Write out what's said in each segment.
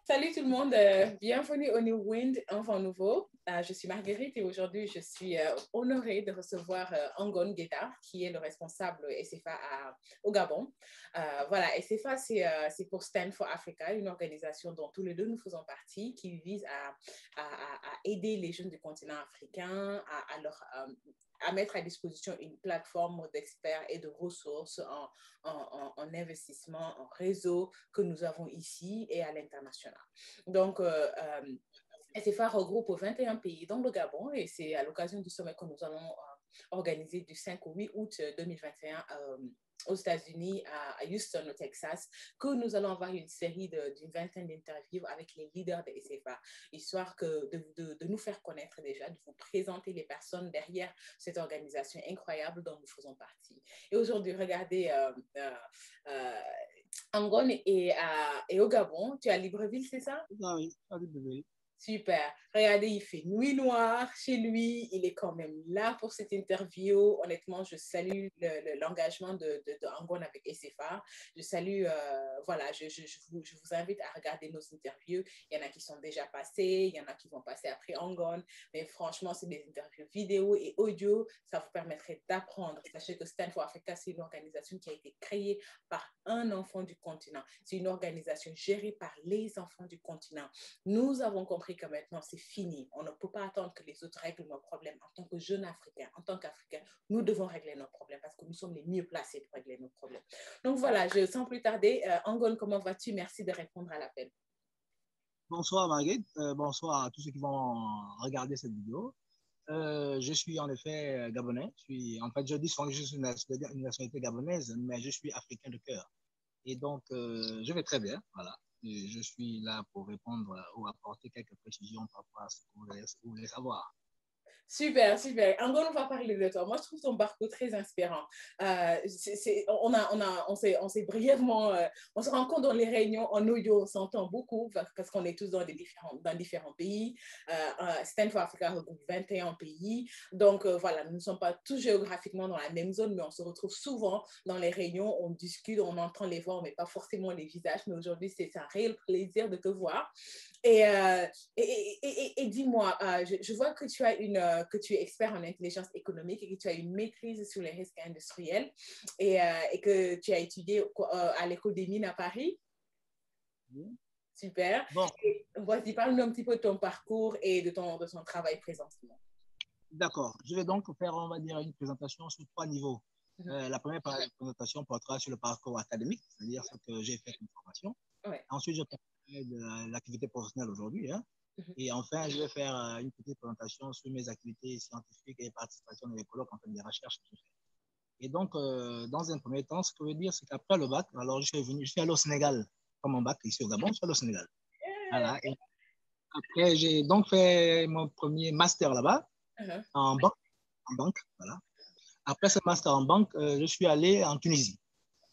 Salut tout le monde, bienvenue au New Wind, un vent nouveau. Je suis Marguerite et aujourd'hui je suis honorée de recevoir Angon Guetta, qui est le responsable SFA au Gabon. Voilà, SFA c'est pour Stand for Africa, une organisation dont tous les deux nous faisons partie, qui vise à aider les jeunes du continent africain, à mettre à disposition une plateforme d'experts et de ressources en investissement, en réseau que nous avons ici et à l'international. Donc, SFA regroupe 21 pays dans le Gabon et c'est à l'occasion du sommet que nous allons organiser du 5 au 8 août 2021 aux États-Unis, à Houston, au Texas, que nous allons avoir une série d'une vingtaine d'interviews avec les leaders de SFA, histoire de nous faire connaître déjà, de vous présenter les personnes derrière cette organisation incroyable dont nous faisons partie. Et aujourd'hui, regardez, Angon et au Gabon, tu es à Libreville, c'est ça? Ah oui, à Libreville. Super. Regardez, il fait nuit noire chez lui. Il est quand même là pour cette interview. Honnêtement, je salue l'engagement de Angon avec SFA. Je salue, voilà, je vous invite à regarder nos interviews. Il y en a qui sont déjà passées, il y en a qui vont passer après Angon. Mais franchement, c'est des interviews vidéo et audio. Ça vous permettrait d'apprendre. Sachez que Stand for Africa, c'est une organisation qui a été créée par un enfant du continent. C'est une organisation gérée par les enfants du continent. Nous avons compris que maintenant c'est fini. On ne peut pas attendre que les autres règlent nos problèmes. En tant que jeunes Africains, en tant qu'Africains, nous devons régler nos problèmes parce que nous sommes les mieux placés pour régler nos problèmes. Donc voilà, sans plus tarder, Angon, comment vas-tu? Merci de répondre à l'appel. Bonsoir Marguerite, bonsoir à tous ceux qui vont regarder cette vidéo. Je suis en effet gabonais. En fait, je dis souvent que je suis une nationalité gabonaise, mais je suis africain de cœur. Et donc, je vais très bien. Voilà. Et je suis là pour répondre ou apporter quelques précisions par rapport à ce que vous voulez savoir. Super, super. En gros, on va parler de toi. Moi, je trouve ton parcours très inspirant. On s'est brièvement, on se rend compte dans les réunions en audio, on s'entend beaucoup parce qu'on est tous dans différents pays. Stand for Africa regroupe 21 pays. Donc, voilà, nous ne sommes pas tous géographiquement dans la même zone, mais on se retrouve souvent dans les réunions, on discute, on entend les voix, mais pas forcément les visages. Mais aujourd'hui, c'est un réel plaisir de te voir. Et dis-moi, je vois que que tu es expert en intelligence économique et que tu as une maîtrise sur les risques industriels et que tu as étudié à l'école des mines à Paris. Oui. Super. Bon, Vas-y, parle-nous un petit peu de ton parcours et de ton travail présentement. d'accord. Je vais donc faire, on va dire, une présentation sur trois niveaux. La première présentation portera sur le parcours académique, c'est-à-dire ce que j'ai fait comme formation. Ouais. Ensuite, je parlerai de l'activité professionnelle aujourd'hui. Hein. Mm-hmm. Et enfin, je vais faire une petite présentation sur mes activités scientifiques et participation dans les colloques, en fait, des recherches que je fais. Et donc, dans un premier temps, ce que je veux dire, c'est qu'après le bac, alors je suis allé au Sénégal, comme mon bac ici au Gabon, je suis allé au Sénégal. Voilà. Et après, j'ai donc fait mon premier master là-bas, en banque. En banque, voilà. Après ce master en banque, je suis allé en Tunisie.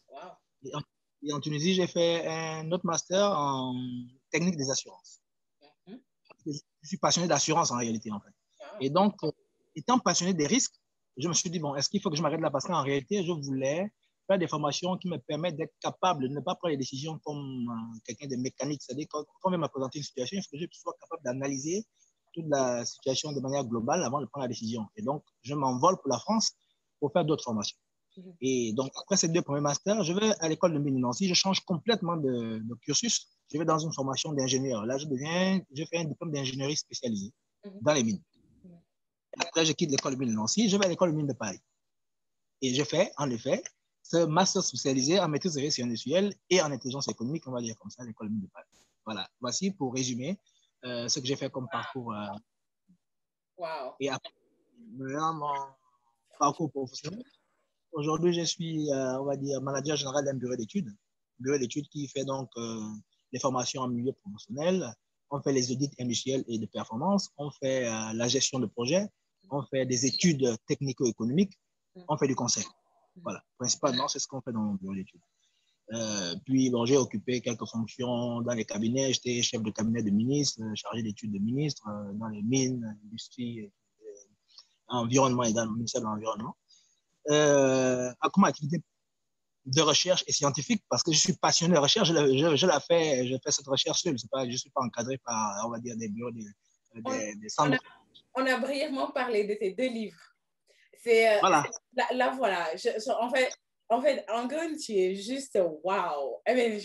Wow. Et en Tunisie, j'ai fait un autre master en technique des assurances. Je suis passionné d'assurance en réalité, en fait. Et donc, étant passionné des risques, je me suis dit, bon, est-ce qu'il faut que je m'arrête là? Parce qu'en réalité, je voulais faire des formations qui me permettent d'être capable de ne pas prendre les décisions comme quelqu'un de mécanique. C'est-à-dire, quand on vient me présenter une situation, il faut que je sois capable d'analyser toute la situation de manière globale avant de prendre la décision. Et donc, je m'envole pour la France pour faire d'autres formations. Et donc, après ces deux premiers masters, je vais à l'école de mine Nancy, je change complètement de cursus. Je vais dans une formation d'ingénieur. Là, je fais un diplôme d'ingénierie spécialisée dans les mines. Après, je quitte l'école de mine Nancy, je vais à l'école de mine de Paris. Et je fais, en effet, ce master spécialisé en maîtrise des risques industriels et en intelligence économique, on va dire comme ça, à l'école de mine de Paris. Voilà, voici pour résumer ce que j'ai fait comme parcours. Wow. Et après, mon parcours professionnel. Aujourd'hui, je suis, on va dire, manager général d'un bureau d'études qui fait donc les formations en milieu promotionnel. On fait les audits industriels et de performance. On fait la gestion de projets. On fait des études technico-économiques. On fait du conseil. Voilà, principalement, c'est ce qu'on fait dans mon bureau d'études. Puis, bon, j'ai occupé quelques fonctions dans les cabinets. J'étais chef de cabinet de ministre, chargé d'études de ministre dans les mines, l'industrie, environnement également, ministère de l'Environnement. Comme activité de recherche et scientifique parce que je suis passionné de recherche. Je fais cette recherche seule. Je ne suis pas encadré par, on va dire, des bureaux, des centres. On a brièvement parlé de tes 2 livres. C'est voilà. Là, voilà. En fait, Angon, tu es juste wow. I mean,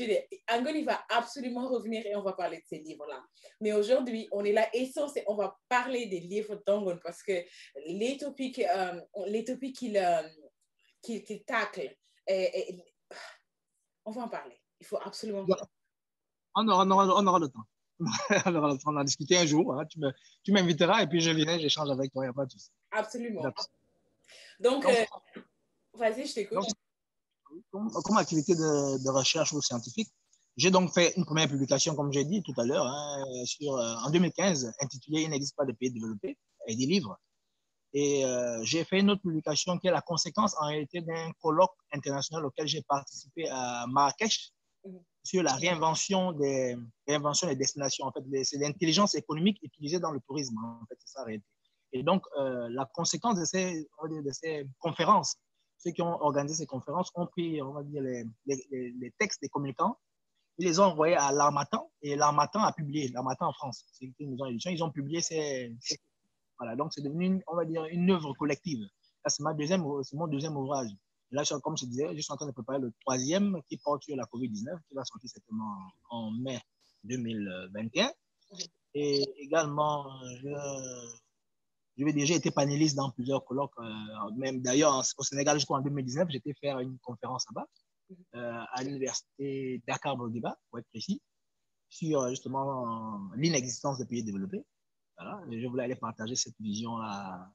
Angon, il va absolument revenir et on va parler de ces livres-là. Mais aujourd'hui, on est là essentiel. On va parler des livres d'Angon parce que les topics qu'il tacle, on va en parler. Il faut absolument. On aura le temps. On en discuter un jour. Hein. Tu m'inviteras et puis je viendrai, j'échange avec toi. Il n'y a pas de souci. Absolument. Donc vas-y, je t'écoute. Comme activité de recherche ou scientifique, j'ai donc fait une première publication, comme j'ai dit tout à l'heure, hein, en 2015, intitulée Il n'existe pas de pays développés, et des livres. Et j'ai fait une autre publication qui est la conséquence en réalité d'un colloque international auquel j'ai participé à Marrakech sur la réinvention des destinations. En fait, c'est l'intelligence économique utilisée dans le tourisme. En fait, c'est ça la réalité. Et donc, la conséquence de ces conférences, ceux qui ont organisé ces conférences ont pris, on va dire, les textes des communicants, ils les ont envoyés à l'Harmattan et l'Harmattan a publié, l'Harmattan en France, c'est une maison d'édition, ils ont publié voilà, donc c'est devenu, on va dire, une œuvre collective. Là, c'est mon deuxième ouvrage. Là, comme je disais, je suis en train de préparer le 3e qui porte sur la COVID-19, qui va sortir certainement en mai 2021. Et également, je vais déjà été panéliste dans plusieurs colloques. Même d'ailleurs, au Sénégal, jusqu'en 2019, j'étais faire une conférence là-bas, à l'université Dakar-Bourguiba, pour être précis, sur justement l'inexistence des pays développés. Voilà. Et je voulais aller partager cette vision-là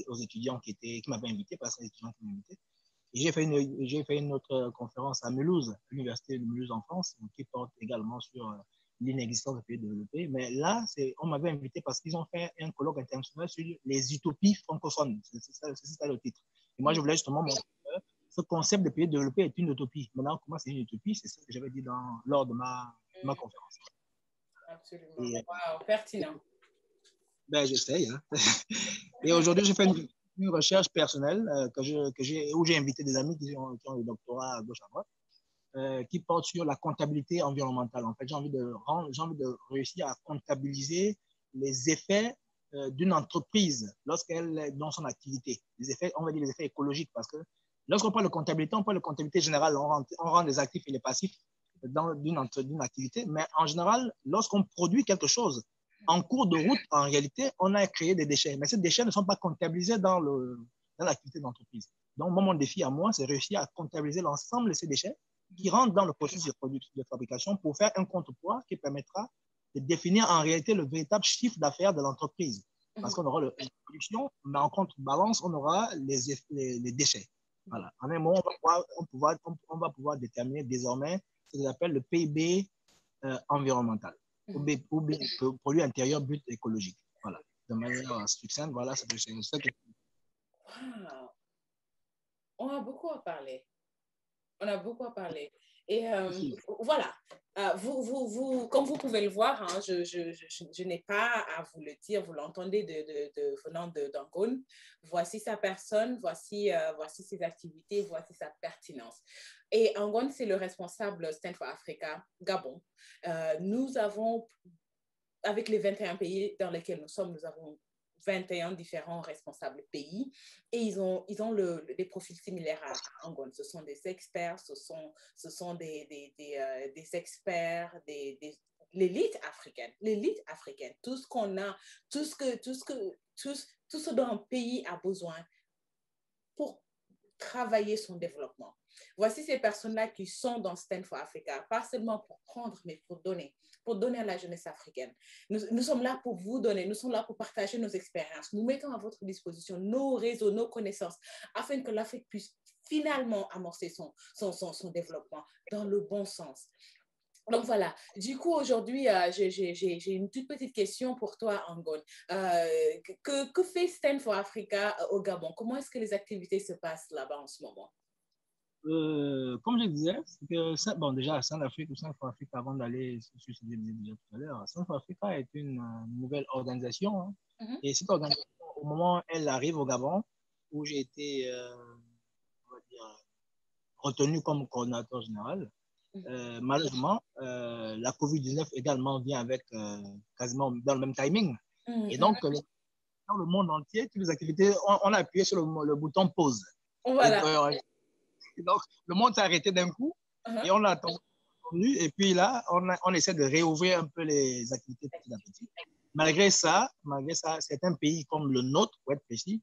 aux étudiants qui m'avaient invité, parce que les étudiants qui m'avaient invité. Et j'ai fait une autre conférence à Mulhouse, à l'université de Mulhouse en France, qui porte également sur l'inexistence des pays développés. Mais là, on m'avait invité parce qu'ils ont fait un colloque international sur les utopies francophones. C'est ça le titre. Et moi, je voulais justement montrer que ce concept de pays développés est une utopie. Maintenant, comment c'est une utopie? C'est ce que j'avais dit lors de ma conférence. Absolument. Wow, pertinent. Ben, j'essaye. Hein. Et aujourd'hui, j'ai fait une recherche personnelle où j'ai invité des amis qui ont le doctorat à gauche à droite, qui porte sur la comptabilité environnementale. En fait, j'ai envie de réussir à comptabiliser les effets d'une entreprise lorsqu'elle est dans son activité. Les effets, on va dire les effets écologiques, parce que lorsqu'on parle de comptabilité, on parle de comptabilité générale. On rend les actifs et les passifs d'une activité. Mais en général, lorsqu'on produit quelque chose, en cours de route, en réalité, on a créé des déchets. Mais ces déchets ne sont pas comptabilisés dans l'activité d'entreprise. Donc, mon défi à moi, c'est réussir à comptabiliser l'ensemble de ces déchets qui rentrent dans le processus de fabrication pour faire un compte-poids qui permettra de définir en réalité le véritable chiffre d'affaires de l'entreprise. Parce qu'on aura la production, mais en contrebalance, on aura les déchets. Voilà. En un mot, on va pouvoir déterminer désormais ce qu'on appelle le PIB environnemental. Ou produit intérieur brut écologique. Voilà. De manière succincte, voilà, c'est ça que... Wow. On a beaucoup à parler. Et voilà, comme vous pouvez le voir, hein, je n'ai pas à vous le dire, vous l'entendez venant d'Angon. Voici sa personne, voici ses activités, voici sa pertinence. Et Angon, c'est le responsable Stand for Africa Gabon. Nous avons, avec les 21 pays dans lesquels nous sommes, nous avons 21 différents responsables pays et ils ont des profils similaires à Angon. Ce sont des experts, ce sont des experts, l'élite africaine, tout ce qu'on a, tout ce dont un pays a besoin pour travailler son développement. Voici ces personnes-là qui sont dans Stand for Africa, pas seulement pour prendre, mais pour donner à la jeunesse africaine. Nous sommes là pour vous donner, nous sommes là pour partager nos expériences. Nous mettons à votre disposition nos réseaux, nos connaissances, afin que l'Afrique puisse finalement amorcer son développement dans le bon sens. Donc voilà, du coup aujourd'hui, j'ai une toute petite question pour toi, Angon. Que fait Stand for Africa au Gabon? Comment est-ce que les activités se passent là-bas en ce moment? Comme je disais, bon, déjà, Centrafrique ou Centrafrique, avant d'aller sur ce que je disais déjà tout à l'heure, Centrafrica est une nouvelle organisation. Hein, et cette organisation, au moment où elle arrive au Gabon, où j'ai été, on va dire, retenu comme coordinateur général. Malheureusement, la COVID-19 également vient avec quasiment dans le même timing. Et donc, dans le monde entier, toutes les activités, on a appuyé sur le bouton pause. Voilà. Et donc, le monde s'est arrêté d'un coup et on a attendu. Et puis là, on essaie de réouvrir un peu les activités petit à petit. Malgré ça, certains pays comme le nôtre, pour être précis,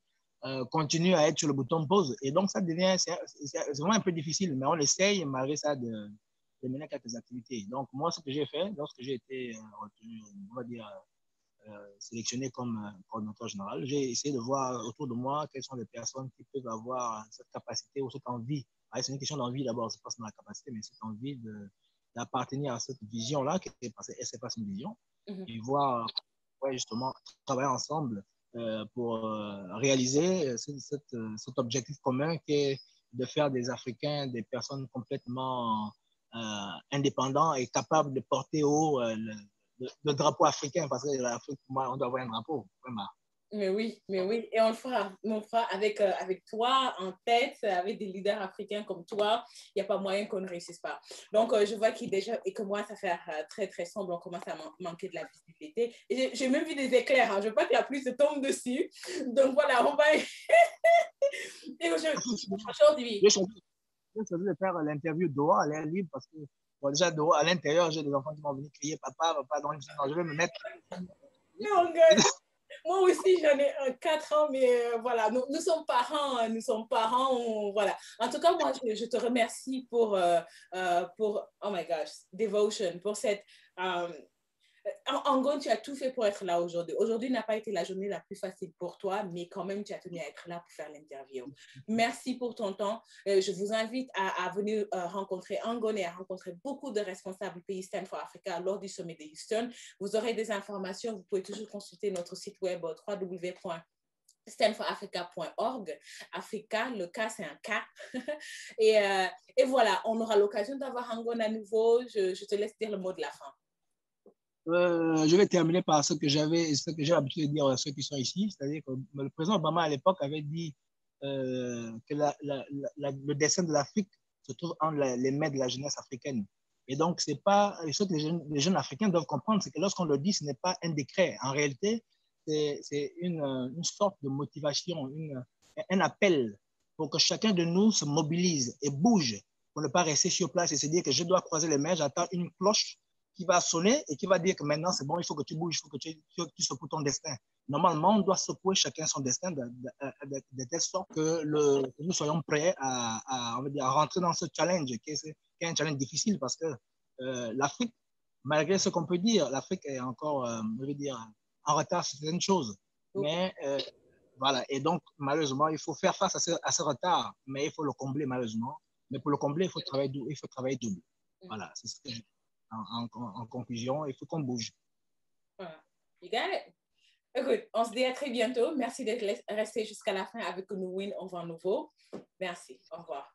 continuent à être sur le bouton pause. Et donc, ça devient, c'est vraiment un peu difficile, mais on essaye malgré ça de mener quelques activités. Donc, moi, ce que j'ai fait, lorsque j'ai été retenu, on va dire, sélectionné comme coordinateur général, j'ai essayé de voir autour de moi quelles sont les personnes qui peuvent avoir cette capacité ou cette envie. C'est une question d'envie d'abord, c'est pas seulement la capacité, mais cette envie d'appartenir à cette vision-là, qui est pas une vision, et voir justement travailler ensemble pour réaliser cet objectif commun qui est de faire des Africains des personnes complètement indépendants et capables de porter haut le drapeau africain, parce que l'Afrique, pour moi, on doit avoir un drapeau, vraiment. Mais oui. Et on le fera avec, avec toi en tête, avec des leaders africains comme toi. Il n'y a pas moyen qu'on ne réussisse pas. Donc, je vois qu'il déjà, et que moi, ça fait très, très sombre. On commence à manquer de la visibilité. Et j'ai même vu des éclairs. Je ne veux pas que la pluie se tombe dessus. Donc, voilà, on va... Et aujourd'hui... J'ai choisi de faire l'interview dehors à l'air libre parce que, bon, déjà, dehors, à l'intérieur, j'ai des enfants qui m'ont venu crier papa, donc je vais me mettre. Non, moi aussi, j'en ai 4 ans, mais voilà, nous sommes parents, voilà. En tout cas, moi, je te remercie pour, oh my gosh, Devotion, pour cette... Angon, tu as tout fait pour être là aujourd'hui. Aujourd'hui n'a pas été la journée la plus facile pour toi, mais quand même, tu as tenu à être là pour faire l'interview. Merci pour ton temps. Je vous invite à venir rencontrer Angon et à rencontrer beaucoup de responsables du pays Stand for Africa lors du sommet de Houston. Vous aurez des informations. Vous pouvez toujours consulter notre site web www.standforafrica.org. Africa, le K, c'est un K. et voilà, on aura l'occasion d'avoir Angon à nouveau. Je te laisse dire le mot de la fin. Je vais terminer par ce que j'ai l'habitude de dire à ceux qui sont ici, c'est-à-dire que le président Obama à l'époque avait dit que le destin de l'Afrique se trouve entre les mains de la jeunesse africaine. Et donc, c'est pas ce que les jeunes africains doivent comprendre, c'est que lorsqu'on le dit, ce n'est pas un décret. En réalité, c'est une sorte de motivation, un appel pour que chacun de nous se mobilise et bouge pour ne pas rester sur place et se dire que je dois croiser les mains, j'attends une cloche qui va sonner et qui va dire que maintenant c'est bon, il faut que tu bouges, il faut que tu secoues ton destin. Normalement, on doit secouer chacun son destin de telle sorte que nous soyons prêts on va dire, à rentrer dans ce challenge qui est un challenge difficile parce que l'Afrique, malgré ce qu'on peut dire, l'Afrique est encore, je veux dire, en retard sur certaines choses. Mais voilà, et donc malheureusement, il faut faire face à ce retard, mais il faut le combler malheureusement. Mais pour le combler, il faut travailler double. Voilà, c'est ce que je en conclusion, il faut qu'on bouge. Voilà. You got it. Écoute, on se dit à très bientôt. Merci d'être resté jusqu'à la fin avec nous. On va nouveau. Merci. Au revoir.